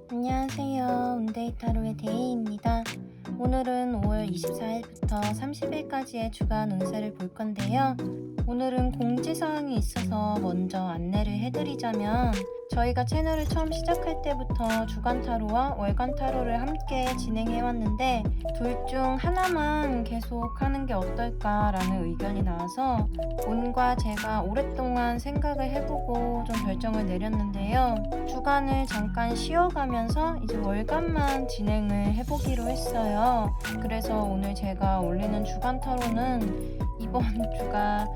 안녕하세요. 운데이타로의 데이입니다. 오늘은 5월 24일부터 30일까지의 주간 운세를 볼 건데요. 오늘은 공지사항이 있어서 먼저 안내를 해드리자면, 저희가 채널을 처음 시작할 때부터 주간 타로와 월간 타로를 함께 진행해왔는데 둘 중 하나만 계속 하는 게 어떨까라는 의견이 나와서 온과 제가 오랫동안 생각을 해보고 좀 결정을 내렸는데요. 주간을 잠깐 쉬어가면서 이제 월간만 진행을 해보기로 했어요. 그래서 오늘 제가 올리는 주간 타로는 이번 주가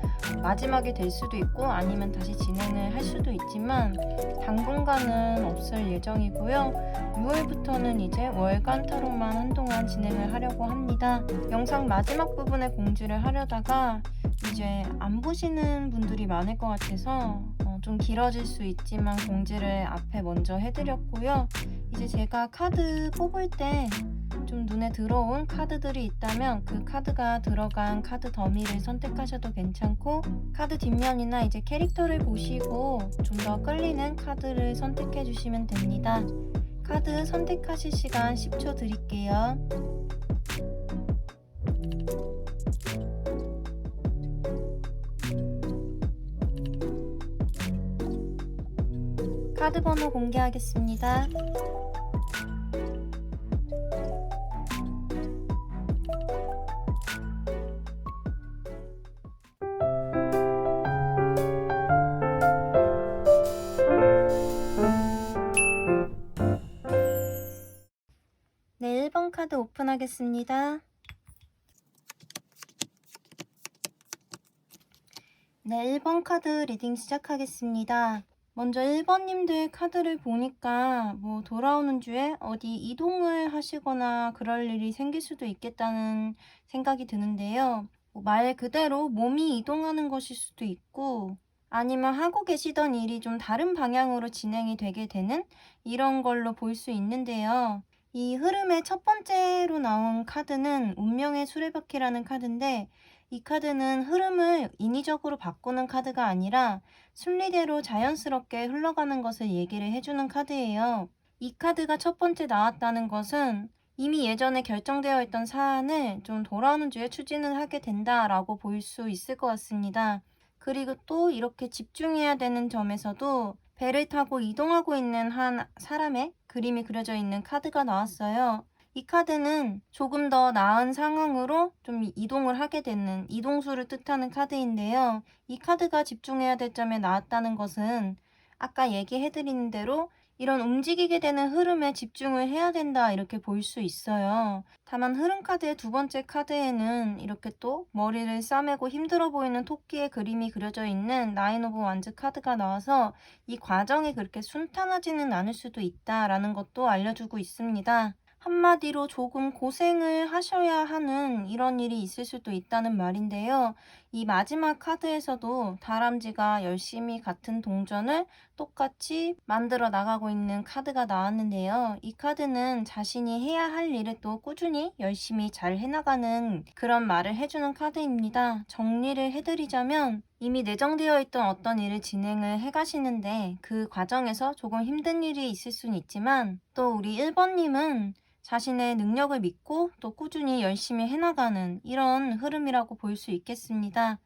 마지막이 될 수도 있고 아니면 다시 진행을 할 수도 있지만 당분간은 없을 예정이고요. 6월부터는 이제 월간 타로만 한동안 진행을 하려고 합니다. 영상 마지막 부분에 공지를 하려다가 이제 안 보시는 분들이 많을 것 같아서 좀 길어질 수 있지만 공지를 앞에 먼저 해드렸고요. 이제 제가 카드 뽑을 때 좀 눈에 들어온 카드들이 있다면 그 카드가 들어간 카드 더미를 선택하셔도 괜찮고, 카드 뒷면이나 이제 캐릭터를 보시고 좀 더 끌리는 카드를 선택해 주시면 됩니다. 카드 선택하실 시간 10초 드릴게요. 카드 번호 공개하겠습니다. 네, 1번 카드 오픈하겠습니다. 네, 1번 카드 리딩 시작하겠습니다. 먼저 1번님들 카드를 보니까 돌아오는 주에 어디 이동을 하시거나 그럴 일이 생길 수도 있겠다는 생각이 드는데요. 말 그대로 몸이 이동하는 것일 수도 있고, 아니면 하고 계시던 일이 좀 다른 방향으로 진행이 되게 되는 이런 걸로 볼 수 있는데요. 이 흐름의 첫 번째로 나온 카드는 운명의 수레바퀴라는 카드인데, 이 카드는 흐름을 인위적으로 바꾸는 카드가 아니라 순리대로 자연스럽게 흘러가는 것을 얘기를 해주는 카드예요. 이 카드가 첫 번째 나왔다는 것은 이미 예전에 결정되어 있던 사안을 좀 돌아오는 주에 추진을 하게 된다라고 볼 수 있을 것 같습니다. 그리고 또 이렇게 집중해야 되는 점에서도 배를 타고 이동하고 있는 한 사람의 그림이 그려져 있는 카드가 나왔어요. 이 카드는 조금 더 나은 상황으로 좀 이동을 하게 되는 이동수를 뜻하는 카드인데요. 이 카드가 집중해야 될 점에 나왔다는 것은 아까 얘기해드리는 대로 이런 움직이게 되는 흐름에 집중을 해야 된다 이렇게 볼 수 있어요. 다만 흐름 카드의 두 번째 카드에는 이렇게 또 머리를 싸매고 힘들어 보이는 토끼의 그림이 그려져 있는 나인 오브 완즈 카드가 나와서 이 과정이 그렇게 순탄하지는 않을 수도 있다라는 것도 알려주고 있습니다. 한마디로 조금 고생을 하셔야 하는 이런 일이 있을 수도 있다는 말인데요. 이 마지막 카드에서도 다람쥐가 열심히 같은 동전을 똑같이 만들어 나가고 있는 카드가 나왔는데요. 이 카드는 자신이 해야 할 일을 또 꾸준히 열심히 잘 해나가는 그런 말을 해주는 카드입니다. 정리를 해드리자면 이미 내정되어 있던 어떤 일을 진행을 해가시는데 그 과정에서 조금 힘든 일이 있을 수는 있지만, 또 우리 1번님은 자신의 능력을 믿고 또 꾸준히 열심히 해나가는 이런 흐름이라고 볼 수 있겠습니다.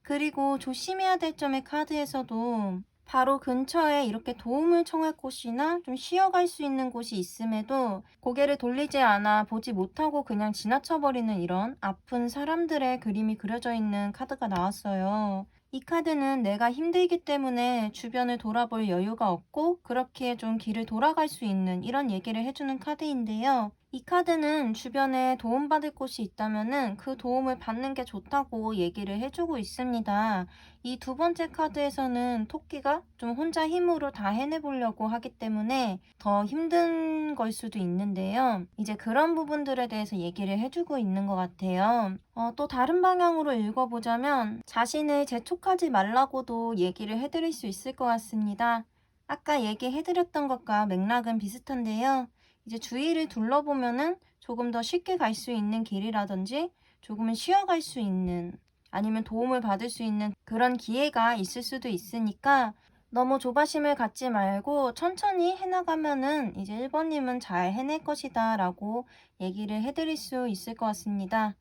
그리고 조심해야 될 점의 카드에서도 바로 근처에 이렇게 도움을 청할 곳이나 좀 쉬어갈 수 있는 곳이 있음에도 고개를 돌리지 않아 보지 못하고 그냥 지나쳐버리는 이런 아픈 사람들의 그림이 그려져 있는 카드가 나왔어요. 이 카드는 내가 힘들기 때문에 주변을 돌아볼 여유가 없고 그렇게 좀 길을 돌아갈 수 있는 이런 얘기를 해주는 카드인데요. 이 카드는 주변에 도움받을 곳이 있다면은 그 도움을 받는 게 좋다고 얘기를 해주고 있습니다. 이 두 번째 카드에서는 토끼가 좀 혼자 힘으로 다 해내보려고 하기 때문에 더 힘든 걸 수도 있는데요. 이제 그런 부분들에 대해서 얘기를 해주고 있는 것 같아요. 또 다른 방향으로 읽어보자면 자신을 재촉하지 말라고도 얘기를 해드릴 수 있을 것 같습니다. 아까 얘기해드렸던 것과 맥락은 비슷한데요. 이제 주위를 둘러보면은 조금 더 쉽게 갈 수 있는 길이라든지 조금은 쉬어갈 수 있는 아니면 도움을 받을 수 있는 그런 기회가 있을 수도 있으니까 너무 조바심을 갖지 말고 천천히 해나가면은 이제 1번님은 잘 해낼 것이다 라고 얘기를 해드릴 수 있을 것 같습니다.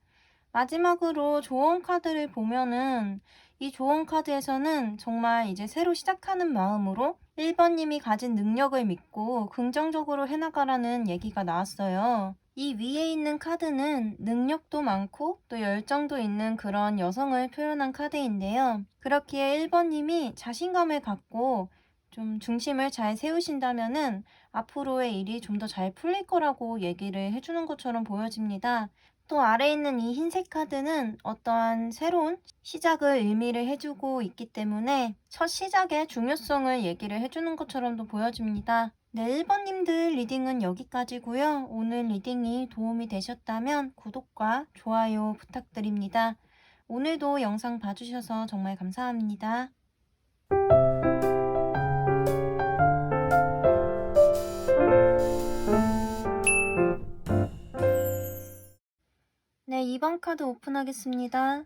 마지막으로 조언 카드를 보면은 이 조언 카드에서는 정말 이제 새로 시작하는 마음으로 1번님이 가진 능력을 믿고 긍정적으로 해나가라는 얘기가 나왔어요. 이 위에 있는 카드는 능력도 많고 또 열정도 있는 그런 여성을 표현한 카드인데요. 그렇기에 1번님이 자신감을 갖고 좀 중심을 잘 세우신다면은 앞으로의 일이 좀 더 잘 풀릴 거라고 얘기를 해주는 것처럼 보여집니다. 또 아래에 있는 이 흰색 카드는 어떠한 새로운 시작을 의미를 해주고 있기 때문에 첫 시작의 중요성을 얘기를 해주는 것처럼도 보여집니다. 네, 1번님들 리딩은 여기까지고요. 오늘 리딩이 도움이 되셨다면 구독과 좋아요 부탁드립니다. 오늘도 영상 봐주셔서 정말 감사합니다. 네, 2번 카드 오픈하겠습니다.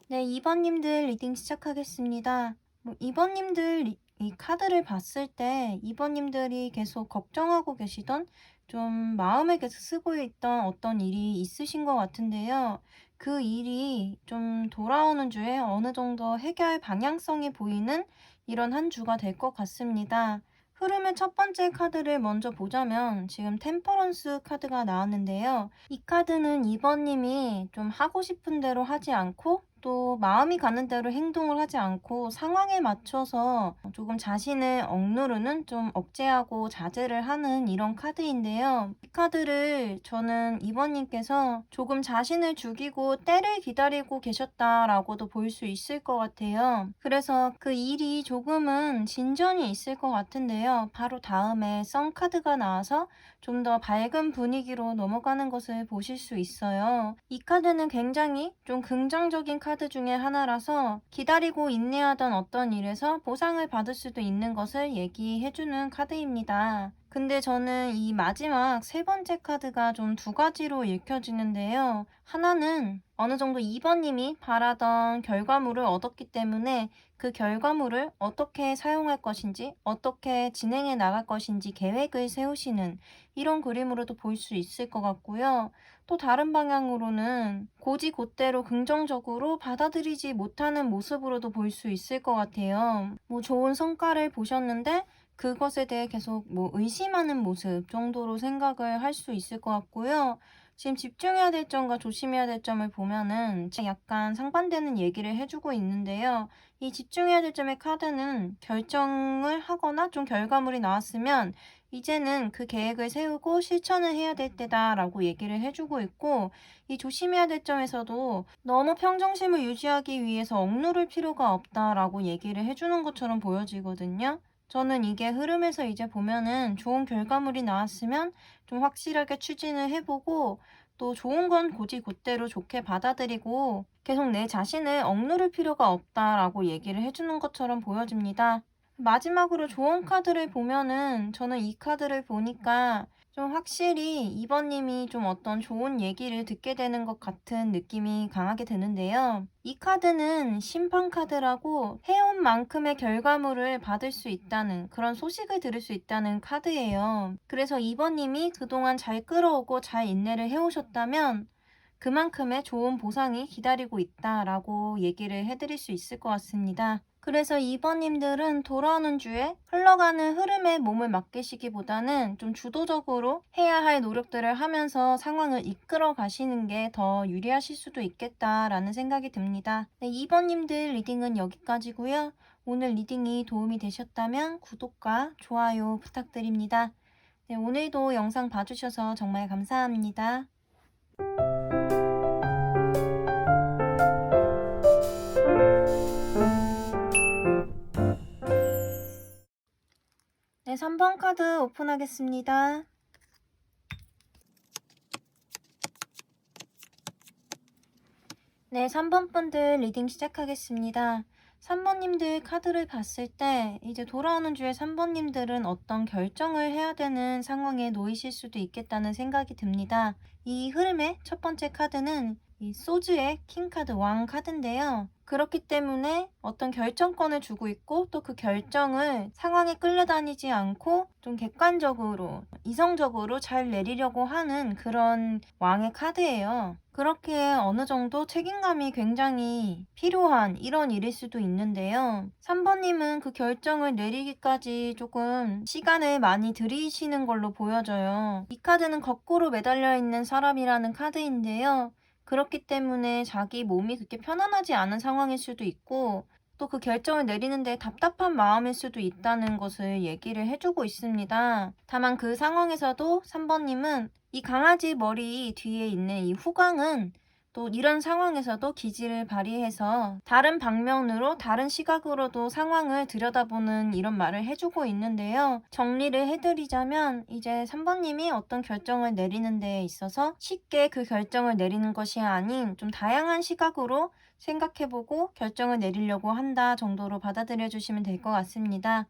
네, 2번님들 리딩 시작하겠습니다. 2번님들 이 카드를 봤을 때 2번님들이 계속 걱정하고 계시던 좀 마음에 계속 쓰고 있던 어떤 일이 있으신 것 같은데요. 그 일이 좀 돌아오는 주에 어느 정도 해결 방향성이 보이는 이런 한 주가 될 것 같습니다. 흐름의 첫 번째 카드를 먼저 보자면 지금 템퍼런스 카드가 나왔는데요. 이 카드는 2번님이 좀 하고 싶은 대로 하지 않고 또 마음이 가는 대로 행동을 하지 않고 상황에 맞춰서 조금 자신을 억누르는 좀 억제하고 자제를 하는 이런 카드인데요. 이 카드를 저는 2번님께서 조금 자신을 죽이고 때를 기다리고 계셨다라고도 볼 수 있을 것 같아요. 그래서 그 일이 조금은 진전이 있을 것 같은데요. 바로 다음에 썬 카드가 나와서 좀 더 밝은 분위기로 넘어가는 것을 보실 수 있어요. 이 카드는 굉장히 좀 긍정적인 카드 중에 하나라서 기다리고 인내하던 어떤 일에서 보상을 받을 수도 있는 것을 얘기해주는 카드입니다. 근데 저는 이 마지막 세 번째 카드가 좀 두 가지로 읽혀지는데요. 하나는 어느 정도 2번님이 바라던 결과물을 얻었기 때문에 그 결과물을 어떻게 사용할 것인지, 어떻게 진행해 나갈 것인지 계획을 세우시는 이런 그림으로도 볼 수 있을 것 같고요. 또 다른 방향으로는 고지곧대로 긍정적으로 받아들이지 못하는 모습으로도 볼 수 있을 것 같아요. 좋은 성과를 보셨는데 그것에 대해 계속 의심하는 모습 정도로 생각을 할 수 있을 것 같고요. 지금 집중해야 될 점과 조심해야 될 점을 보면은 약간 상반되는 얘기를 해주고 있는데요. 이 집중해야 될 점의 카드는 결정을 하거나 좀 결과물이 나왔으면 이제는 그 계획을 세우고 실천을 해야 될 때다라고 얘기를 해주고 있고, 이 조심해야 될 점에서도 너무 평정심을 유지하기 위해서 억누를 필요가 없다라고 얘기를 해주는 것처럼 보여지거든요. 저는 이게 흐름에서 이제 보면은 좋은 결과물이 나왔으면 좀 확실하게 추진을 해보고 또 좋은 건 곧이곧대로 좋게 받아들이고 계속 내 자신을 억누를 필요가 없다라고 얘기를 해주는 것처럼 보여집니다. 마지막으로 조언 카드를 보면은 저는 이 카드를 보니까 좀 확실히 2번님이 좀 어떤 좋은 얘기를 듣게 되는 것 같은 느낌이 강하게 드는데요. 이 카드는 심판 카드라고 해온 만큼의 결과물을 받을 수 있다는 그런 소식을 들을 수 있다는 카드예요. 그래서 2번님이 그동안 잘 끌어오고 잘 인내를 해오셨다면 그만큼의 좋은 보상이 기다리고 있다라고 얘기를 해드릴 수 있을 것 같습니다. 그래서 2번님들은 돌아오는 주에 흘러가는 흐름에 몸을 맡기시기보다는 좀 주도적으로 해야 할 노력들을 하면서 상황을 이끌어 가시는 게 더 유리하실 수도 있겠다라는 생각이 듭니다. 네, 2번님들 리딩은 여기까지고요. 오늘 리딩이 도움이 되셨다면 구독과 좋아요 부탁드립니다. 네, 오늘도 영상 봐주셔서 정말 감사합니다. 네, 3번 카드 오픈하겠습니다. 네, 3번 분들 리딩 시작하겠습니다. 3번님들 카드를 봤을 때 이제 돌아오는 주에 3번님들은 어떤 결정을 해야 되는 상황에 놓이실 수도 있겠다는 생각이 듭니다. 이 흐름의 첫 번째 카드는 이 소즈의 킹카드 왕 카드인데요. 그렇기 때문에 어떤 결정권을 주고 있고 또 그 결정을 상황에 끌려다니지 않고 좀 객관적으로 이성적으로 잘 내리려고 하는 그런 왕의 카드예요. 그렇게 어느 정도 책임감이 굉장히 필요한 이런 일일 수도 있는데요. 3번님은 그 결정을 내리기까지 조금 시간을 많이 들이시는 걸로 보여져요. 이 카드는 거꾸로 매달려 있는 사람이라는 카드인데요. 그렇기 때문에 자기 몸이 그렇게 편안하지 않은 상황일 수도 있고 또 그 결정을 내리는데 답답한 마음일 수도 있다는 것을 얘기를 해주고 있습니다. 다만 그 상황에서도 3번님은 이 강아지 머리 뒤에 있는 이 후광은 또 이런 상황에서도 기지를 발휘해서 다른 방면으로 다른 시각으로도 상황을 들여다보는 이런 말을 해주고 있는데요. 정리를 해드리자면 이제 3번님이 어떤 결정을 내리는 데 있어서 쉽게 그 결정을 내리는 것이 아닌 좀 다양한 시각으로 생각해보고 결정을 내리려고 한다 정도로 받아들여 주시면 될 것 같습니다.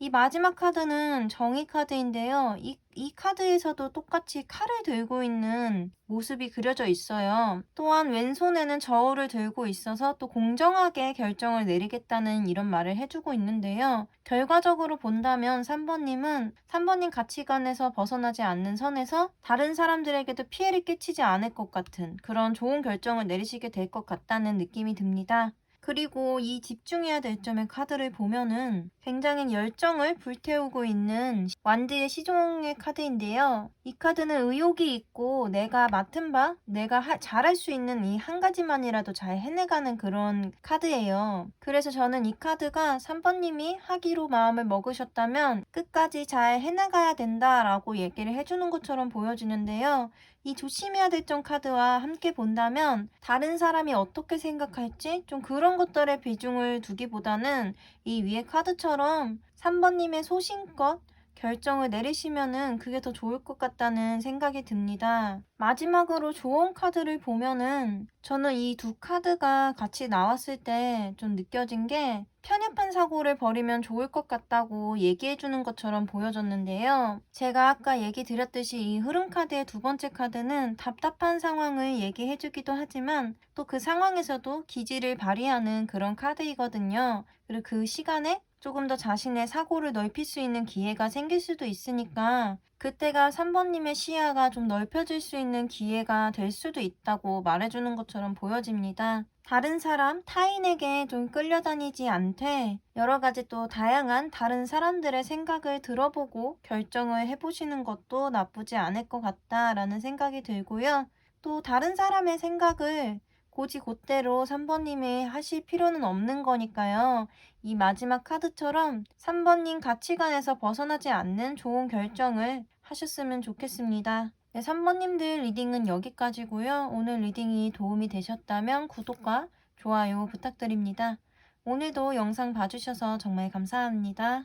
이 마지막 카드는 정의 카드인데요. 이 카드에서도 똑같이 칼을 들고 있는 모습이 그려져 있어요. 또한 왼손에는 저울을 들고 있어서 또 공정하게 결정을 내리겠다는 이런 말을 해주고 있는데요. 결과적으로 본다면 3번님은 3번님 가치관에서 벗어나지 않는 선에서 다른 사람들에게도 피해를 끼치지 않을 것 같은 그런 좋은 결정을 내리시게 될 것 같다는 느낌이 듭니다. 그리고 이 집중해야 될 점의 카드를 보면은 굉장히 열정을 불태우고 있는 완드의 시종의 카드인데요. 이 카드는 의욕이 있고 내가 맡은 바, 내가 잘할 수 있는 이 한 가지만이라도 잘 해내가는 그런 카드예요. 그래서 저는 이 카드가 3번님이 하기로 마음을 먹으셨다면 끝까지 잘 해나가야 된다라고 얘기를 해주는 것처럼 보여지는데요. 이 조심해야 될 점 카드와 함께 본다면 다른 사람이 어떻게 생각할지 좀 그런 것들에 비중을 두기보다는 이 위에 카드처럼 3번님의 소신껏 결정을 내리시면은 그게 더 좋을 것 같다는 생각이 듭니다. 마지막으로 조언 카드를 보면은 저는 이 두 카드가 같이 나왔을 때 좀 느껴진 게 편협한 사고를 벌이면 좋을 것 같다고 얘기해 주는 것처럼 보여졌는데요. 제가 아까 얘기 드렸듯이 이 흐름 카드의 두 번째 카드는 답답한 상황을 얘기해 주기도 하지만 또 그 상황에서도 기지를 발휘하는 그런 카드이거든요. 그리고 그 시간에 조금 더 자신의 사고를 넓힐 수 있는 기회가 생길 수도 있으니까 그때가 3번님의 시야가 좀 넓혀질 수 있는 기회가 될 수도 있다고 말해주는 것처럼 보여집니다. 다른 사람, 타인에게 좀 끌려다니지 않되 여러 가지 또 다양한 다른 사람들의 생각을 들어보고 결정을 해보시는 것도 나쁘지 않을 것 같다라는 생각이 들고요. 또 다른 사람의 생각을 곧이곧대로 3번님이 하실 필요는 없는 거니까요. 이 마지막 카드처럼 3번님 가치관에서 벗어나지 않는 좋은 결정을 하셨으면 좋겠습니다. 네, 3번님들 리딩은 여기까지고요. 오늘 리딩이 도움이 되셨다면 구독과 좋아요 부탁드립니다. 오늘도 영상 봐주셔서 정말 감사합니다.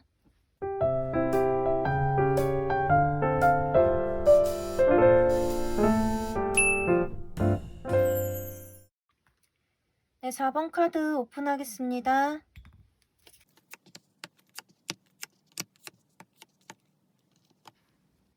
네, 4번 카드 오픈하겠습니다.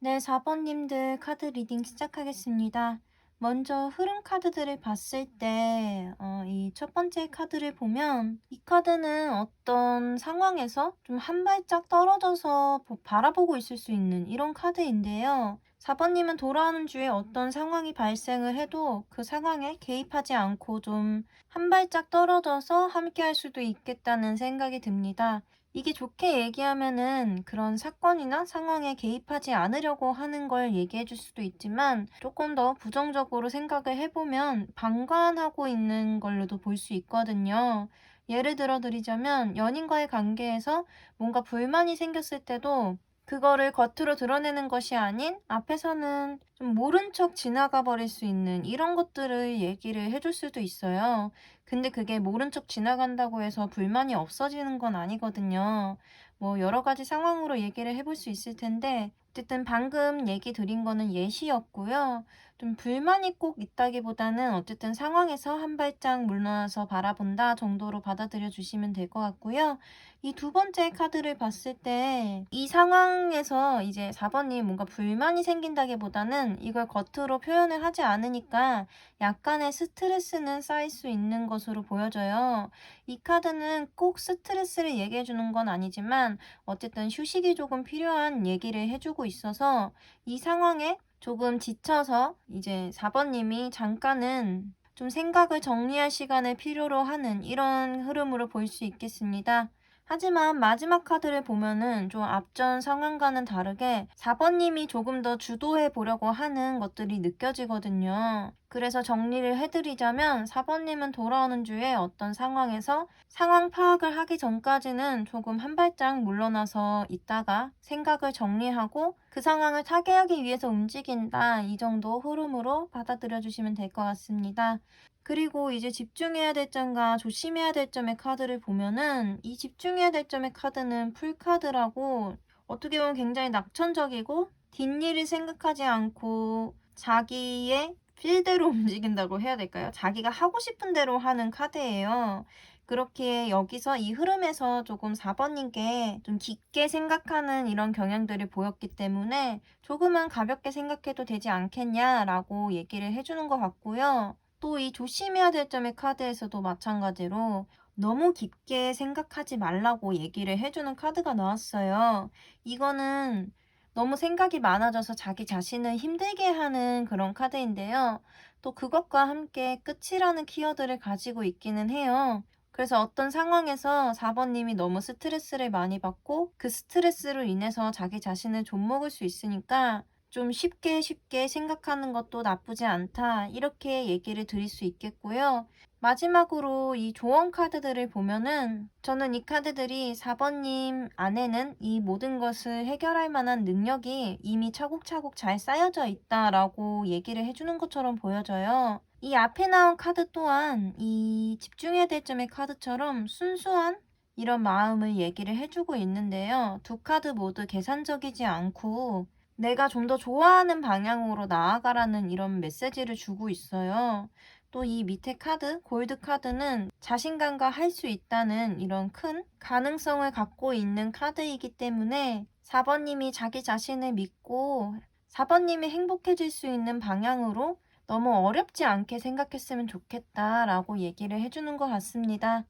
네, 4번님들 카드 리딩 시작하겠습니다. 먼저 흐름 카드들을 봤을 때, 이 첫 번째 카드를 보면, 이 카드는 어떤 상황에서 좀 한 발짝 떨어져서 바라보고 있을 수 있는 이런 카드인데요. 4번님은 돌아오는 주에 어떤 상황이 발생을 해도 그 상황에 개입하지 않고 좀 한 발짝 떨어져서 함께 할 수도 있겠다는 생각이 듭니다. 이게 좋게 얘기하면은 그런 사건이나 상황에 개입하지 않으려고 하는 걸 얘기해 줄 수도 있지만 조금 더 부정적으로 생각을 해보면 방관하고 있는 걸로도 볼 수 있거든요. 예를 들어 드리자면 연인과의 관계에서 뭔가 불만이 생겼을 때도 그거를 겉으로 드러내는 것이 아닌 앞에서는 좀 모른 척 지나가 버릴 수 있는 이런 것들을 얘기를 해줄 수도 있어요. 근데 그게 모른 척 지나간다고 해서 불만이 없어지는 건 아니거든요. 뭐 여러 가지 상황으로 얘기를 해볼 수 있을 텐데 어쨌든 방금 얘기 드린 거는 예시였고요. 좀 불만이 꼭 있다기보다는 어쨌든 상황에서 한 발짝 물러나서 바라본다 정도로 받아들여 주시면 될 것 같고요. 이 두 번째 카드를 봤을 때 이 상황에서 이제 4번이 뭔가 불만이 생긴다기보다는 이걸 겉으로 표현을 하지 않으니까 약간의 스트레스는 쌓일 수 있는 것으로 보여져요. 이 카드는 꼭 스트레스를 얘기해 주는 건 아니지만 어쨌든 휴식이 조금 필요한 얘기를 해주고 있어서 이 상황에 조금 지쳐서 이제 4번님이 잠깐은 좀 생각을 정리할 시간을 필요로 하는 이런 흐름으로 볼 수 있겠습니다. 하지만 마지막 카드를 보면은 좀 앞전 상황과는 다르게 4번님이 조금 더 주도해 보려고 하는 것들이 느껴지거든요. 그래서 정리를 해드리자면 4번님은 돌아오는 주에 어떤 상황에서 상황 파악을 하기 전까지는 조금 한 발짝 물러나서 있다가 생각을 정리하고 그 상황을 타개하기 위해서 움직인다. 이 정도 흐름으로 받아들여 주시면 될 것 같습니다. 그리고 이제 집중해야 될 점과 조심해야 될 점의 카드를 보면은 이 집중해야 될 점의 카드는 풀카드라고 어떻게 보면 굉장히 낙천적이고 뒷일을 생각하지 않고 자기의 필대로 움직인다고 해야 될까요? 자기가 하고 싶은 대로 하는 카드예요. 그렇게 여기서 이 흐름에서 조금 4번님께 좀 깊게 생각하는 이런 경향들을 보였기 때문에 조금은 가볍게 생각해도 되지 않겠냐라고 얘기를 해주는 것 같고요. 또 이 조심해야 될 점의 카드에서도 마찬가지로 너무 깊게 생각하지 말라고 얘기를 해주는 카드가 나왔어요. 이거는 너무 생각이 많아져서 자기 자신을 힘들게 하는 그런 카드인데요. 또 그것과 함께 끝이라는 키워드를 가지고 있기는 해요. 그래서 어떤 상황에서 4번님이 너무 스트레스를 많이 받고 그 스트레스로 인해서 자기 자신을 좀먹을 수 있으니까 좀 쉽게 쉽게 생각하는 것도 나쁘지 않다. 이렇게 얘기를 드릴 수 있겠고요. 마지막으로 이 조언 카드들을 보면은 저는 이 카드들이 4번님 안에는 이 모든 것을 해결할 만한 능력이 이미 차곡차곡 잘 쌓여져 있다라고 얘기를 해주는 것처럼 보여져요. 이 앞에 나온 카드 또한 이 집중해야 될 점의 카드처럼 순수한 이런 마음을 얘기를 해주고 있는데요. 두 카드 모두 계산적이지 않고 내가 좀 더 좋아하는 방향으로 나아가라는 이런 메시지를 주고 있어요. 또 이 밑에 카드, 골드 카드는 자신감과 할 수 있다는 이런 큰 가능성을 갖고 있는 카드이기 때문에 4번님이 자기 자신을 믿고 4번님이 행복해질 수 있는 방향으로 너무 어렵지 않게 생각했으면 좋겠다라고 얘기를 해주는 것 같습니다.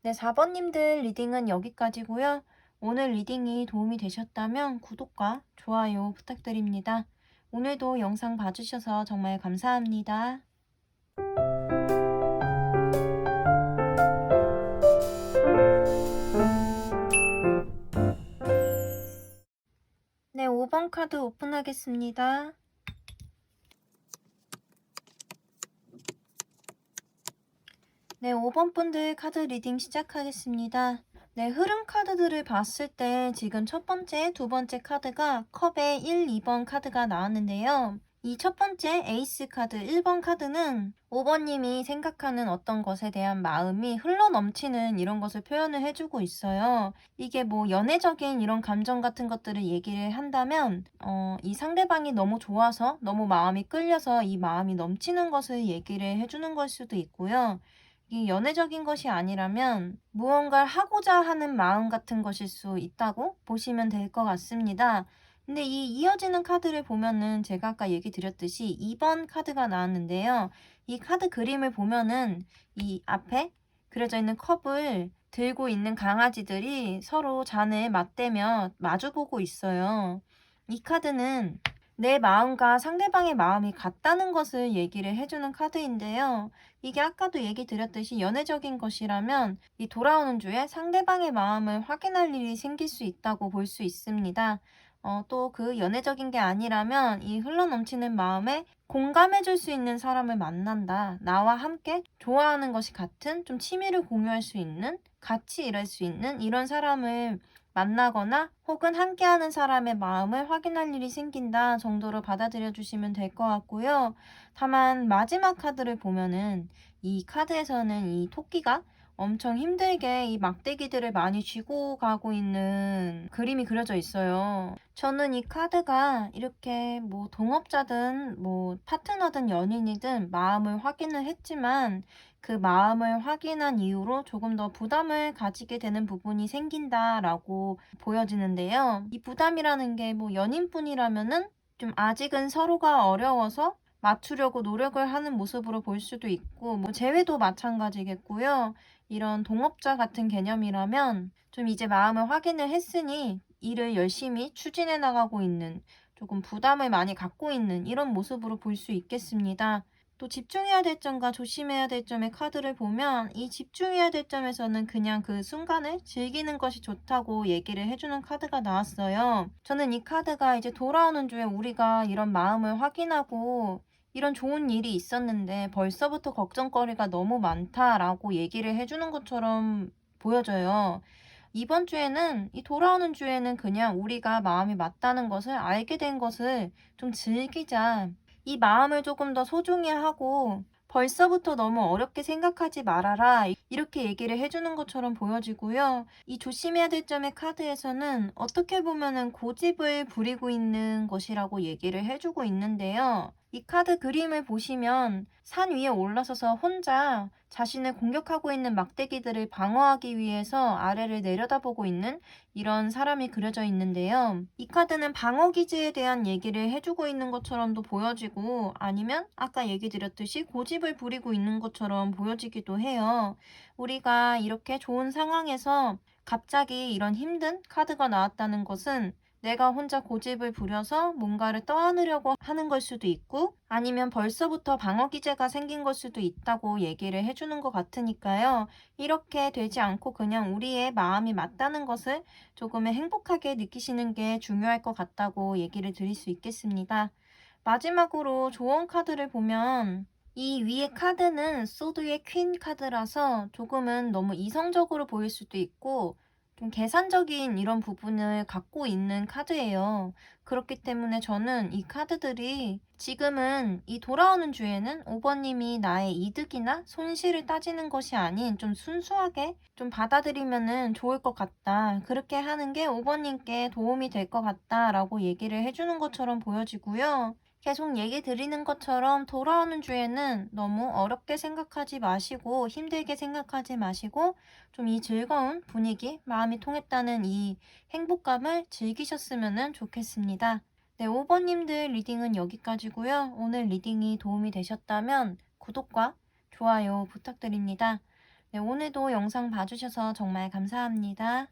네, 4번님들 리딩은 여기까지고요. 오늘 리딩이 도움이 되셨다면 구독과 좋아요 부탁드립니다. 오늘도 영상 봐주셔서 정말 감사합니다. 네, 5번 카드 오픈하겠습니다. 네, 5번 분들 카드 리딩 시작하겠습니다. 네, 흐름 카드들을 봤을 때 지금 첫 번째, 두 번째 카드가 컵의 1, 2번 카드가 나왔는데요. 이 첫 번째 에이스 카드 1번 카드는 5번님이 생각하는 어떤 것에 대한 마음이 흘러넘치는 이런 것을 표현을 해주고 있어요. 이게 뭐 연애적인 이런 감정 같은 것들을 얘기를 한다면 이 상대방이 너무 좋아서 너무 마음이 끌려서 이 마음이 넘치는 것을 얘기를 해주는 걸 수도 있고요. 이 연애적인 것이 아니라면 무언가를 하고자 하는 마음 같은 것일 수 있다고 보시면 될 것 같습니다. 근데 이 이어지는 카드를 보면은 제가 아까 얘기 드렸듯이 2번 카드가 나왔는데요. 이 카드 그림을 보면은 이 앞에 그려져 있는 컵을 들고 있는 강아지들이 서로 잔을 맞대며 마주보고 있어요. 이 카드는 내 마음과 상대방의 마음이 같다는 것을 얘기를 해주는 카드인데요. 이게 아까도 얘기 드렸듯이 연애적인 것이라면 이 돌아오는 주에 상대방의 마음을 확인할 일이 생길 수 있다고 볼 수 있습니다. 또 그 연애적인 게 아니라면 이 흘러넘치는 마음에 공감해 줄 수 있는 사람을 만난다. 나와 함께 좋아하는 것이 같은 좀 취미를 공유할 수 있는 같이 일할 수 있는 이런 사람을 만나거나 혹은 함께하는 사람의 마음을 확인할 일이 생긴다 정도로 받아들여 주시면 될 것 같고요. 다만 마지막 카드를 보면은 이 카드에서는 이 토끼가 엄청 힘들게 이 막대기들을 많이 쥐고 가고 있는 그림이 그려져 있어요. 저는 이 카드가 이렇게 뭐 동업자든 뭐 파트너든 연인이든 마음을 확인을 했지만 그 마음을 확인한 이후로 조금 더 부담을 가지게 되는 부분이 생긴다라고 보여지는데요. 이 부담이라는 게 뭐 연인뿐이라면은 좀 아직은 서로가 어려워서 맞추려고 노력을 하는 모습으로 볼 수도 있고, 뭐 재회도 마찬가지겠고요. 이런 동업자 같은 개념이라면 좀 이제 마음을 확인을 했으니 일을 열심히 추진해 나가고 있는, 조금 부담을 많이 갖고 있는 이런 모습으로 볼 수 있겠습니다. 또 집중해야 될 점과 조심해야 될 점의 카드를 보면 이 집중해야 될 점에서는 그냥 그 순간을 즐기는 것이 좋다고 얘기를 해주는 카드가 나왔어요. 저는 이 카드가 이제 돌아오는 주에 우리가 이런 마음을 확인하고 이런 좋은 일이 있었는데 벌써부터 걱정거리가 너무 많다라고 얘기를 해주는 것처럼 보여져요. 이번 주에는, 이 돌아오는 주에는 그냥 우리가 마음이 맞다는 것을 알게 된 것을 좀 즐기자. 이 마음을 조금 더 소중히 하고 벌써부터 너무 어렵게 생각하지 말아라. 이렇게 얘기를 해주는 것처럼 보여지고요. 이 조심해야 될 점의 카드에서는 어떻게 보면은 고집을 부리고 있는 것이라고 얘기를 해주고 있는데요. 이 카드 그림을 보시면 산 위에 올라서서 혼자 자신을 공격하고 있는 막대기들을 방어하기 위해서 아래를 내려다보고 있는 이런 사람이 그려져 있는데요. 이 카드는 방어 기제에 대한 얘기를 해주고 있는 것처럼도 보여지고, 아니면 아까 얘기 드렸듯이 고집을 부리고 있는 것처럼 보여지기도 해요. 우리가 이렇게 좋은 상황에서 갑자기 이런 힘든 카드가 나왔다는 것은 내가 혼자 고집을 부려서 뭔가를 떠안으려고 하는 걸 수도 있고, 아니면 벌써부터 방어 기제가 생긴 걸 수도 있다고 얘기를 해주는 것 같으니까요. 이렇게 되지 않고 그냥 우리의 마음이 맞다는 것을 조금은 행복하게 느끼시는 게 중요할 것 같다고 얘기를 드릴 수 있겠습니다. 마지막으로 조언 카드를 보면 이 위에 카드는 소드의 퀸 카드라서 조금은 너무 이성적으로 보일 수도 있고 좀 계산적인 이런 부분을 갖고 있는 카드예요. 그렇기 때문에 저는 이 카드들이 지금은 이 돌아오는 주에는 5번님이 나의 이득이나 손실을 따지는 것이 아닌 좀 순수하게 좀 받아들이면은 좋을 것 같다. 그렇게 하는 게 5번님께 도움이 될 것 같다라고 얘기를 해주는 것처럼 보여지고요. 계속 얘기 드리는 것처럼 돌아오는 주에는 너무 어렵게 생각하지 마시고 힘들게 생각하지 마시고 좀 이 즐거운 분위기, 마음이 통했다는 이 행복감을 즐기셨으면 좋겠습니다. 네, 5번님들 리딩은 여기까지고요. 오늘 리딩이 도움이 되셨다면 구독과 좋아요 부탁드립니다. 네, 오늘도 영상 봐주셔서 정말 감사합니다.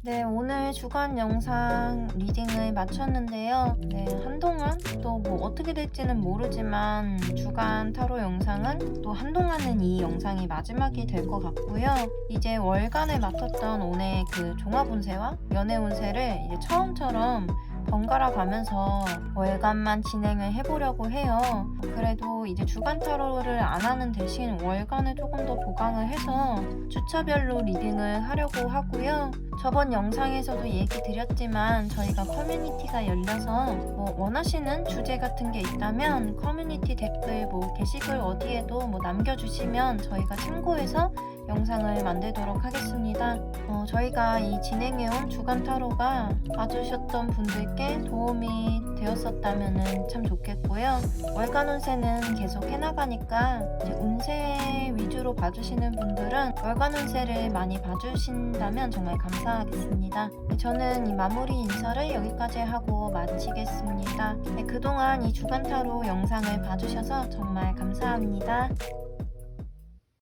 네, 오늘 주간 영상 리딩을 마쳤는데요. 네, 한동안 또 뭐 어떻게 될지는 모르지만 주간 타로 영상은 또 한동안은 이 영상이 마지막이 될 것 같고요. 이제 월간을 맡았던 오늘 그 종합 운세와 연애 운세를 이제 처음처럼 번갈아 가면서 월간만 진행을 해보려고 해요. 그래도 이제 주간 타로를 안 하는 대신 월간을 조금 더 보강을 해서 주차별로 리딩을 하려고 하고요. 저번 영상에서도 얘기 드렸지만 저희가 커뮤니티가 열려서 뭐 원하시는 주제 같은 게 있다면 커뮤니티 댓글 뭐 게시글 어디에도 뭐 남겨주시면 저희가 참고해서 영상을 만들도록 하겠습니다. 저희가 이 진행해온 주간 타로가 봐주셨던 분들께 도움이 되었었다면 참 좋겠고요. 월간 운세는 계속 해나가니까 이제 운세 위주로 봐주시는 분들은 월간 운세를 많이 봐주신다면 정말 감사하겠습니다. 저는 이 마무리 인사를 여기까지 하고 마치겠습니다. 그동안 이 주간 타로 영상을 봐주셔서 정말 감사합니다.